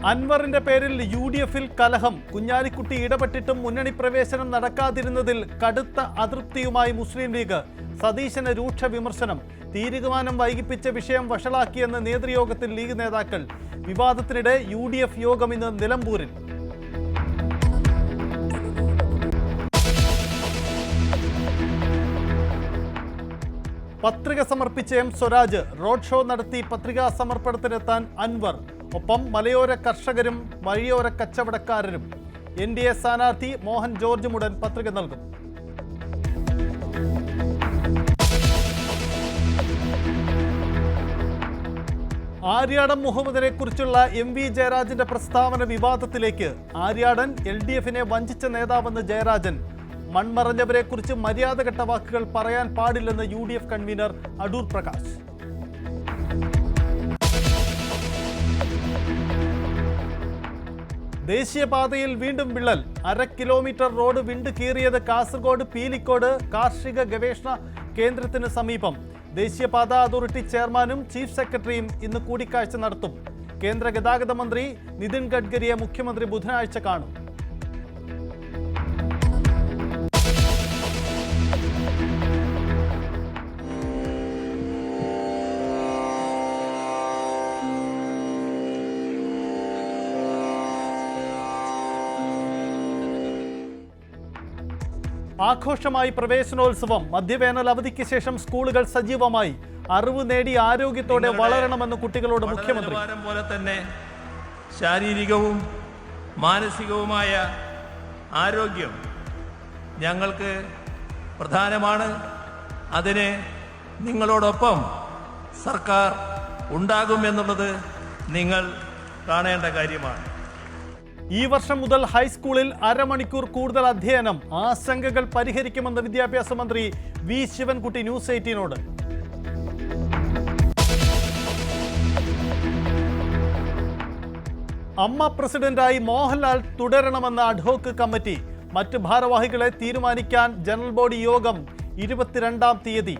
അൻവറിന്റെ പേരിൽ UDF-ൽ കലഹം. കുഞ്ഞാലിക്കുട്ടി ഇടപെട്ടിട്ടും മുന്നണി പ്രവേശനം നടക്കാതിരുന്നതിൽ കടുത്ത അതൃപ്തിയുമായി മുസ്ലിം ലീഗ്. സതീശന് രൂക്ഷ വിമർശനം. തീരുമാനം വൈകിപ്പിച്ച വിഷയം വഷളാക്കിയെന്ന് നേതൃയോഗത്തിൽ ലീഗ് നേതാക്കൾ. വിവാദത്തിനിടെ UDF യോഗം ഇന്ന് നിലമ്പൂരിൽ. പത്രിക സമർപ്പിച്ച M. സ്വരാജ്. റോഡ് ഷോ നടത്തി പത്രികാ സമർപ്പണത്തിനെത്താൻ അൻവർ. ഒപ്പം മലയോര കർഷകരും വഴിയോര കച്ചവടക്കാരനും. NDA സ്ഥാനാർത്ഥി മോഹൻ ജോർജ് മുടൻ പത്രിക നൽകും. ആര്യാടൻ മുഹമ്മദിനെ കുറിച്ചുള്ള MV ജയരാജന്റെ പ്രസ്താവന വിവാദത്തിലേക്ക്. ആര്യാടൻ LDF-നെ വഞ്ചിച്ച നേതാവെന്ന് ജയരാജൻ. മൺമറഞ്ഞവരെ കുറിച്ച് മര്യാദഘട്ട വാക്കുകൾ പറയാൻ പാടില്ലെന്ന് UDF കൺവീനർ അടൂർ പ്രകാശ്. ദേശീയപാതയിൽ വീണ്ടും വിള്ളൽ. 1/2 കിലോമീറ്റർ റോഡ് വിണ്ടു കീറിയത് കാസർഗോഡ് പീലിക്കോട് കാർഷിക ഗവേഷണ കേന്ദ്രത്തിന് സമീപം. ദേശീയപാത അതോറിറ്റി ചെയർമാനും ചീഫ് സെക്രട്ടറിയും ഇന്ന് കൂടിക്കാഴ്ച നടത്തും. കേന്ദ്ര ഗതാഗത മന്ത്രി നിതിൻ ഗഡ്കരിയെ മുഖ്യമന്ത്രി ബുധനാഴ്ച കാണും. ആഘോഷമായി പ്രവേശനോത്സവം. മധ്യവേനൽ അവധിക്ക് ശേഷം സ്കൂളുകൾ സജീവമായി. അറിവ് നേടി ആരോഗ്യത്തോടെ വളരണമെന്ന് കുട്ടികളോട് മുഖ്യമന്ത്രി. പോലെ തന്നെ ശാരീരികവും മാനസികവുമായ ആരോഗ്യം ഞങ്ങൾക്ക് പ്രധാനമാണ്. അതിന് നിങ്ങളോടൊപ്പം സർക്കാർ ഉണ്ടാകുമെന്നുള്ളത് നിങ്ങൾ കാണേണ്ട കാര്യമാണ്. ഈ വർഷം മുതൽ ഹൈസ്കൂളിൽ അരമണിക്കൂർ കൂടുതൽ അധ്യയനം. ആശങ്കകൾ പരിഹരിക്കുമെന്ന് വിദ്യാഭ്യാസ മന്ത്രി V. ശിവൻകുട്ടി ന്യൂസ് 18നോട്. അമ്മ പ്രസിഡന്റായി മോഹൻലാൽ തുടരണമെന്ന അഡ്ഹോക്ക് കമ്മിറ്റി. മറ്റ് ഭാരവാഹികളെ തീരുമാനിക്കാൻ ജനറൽ ബോഡി യോഗം 22-ാം തീയതി.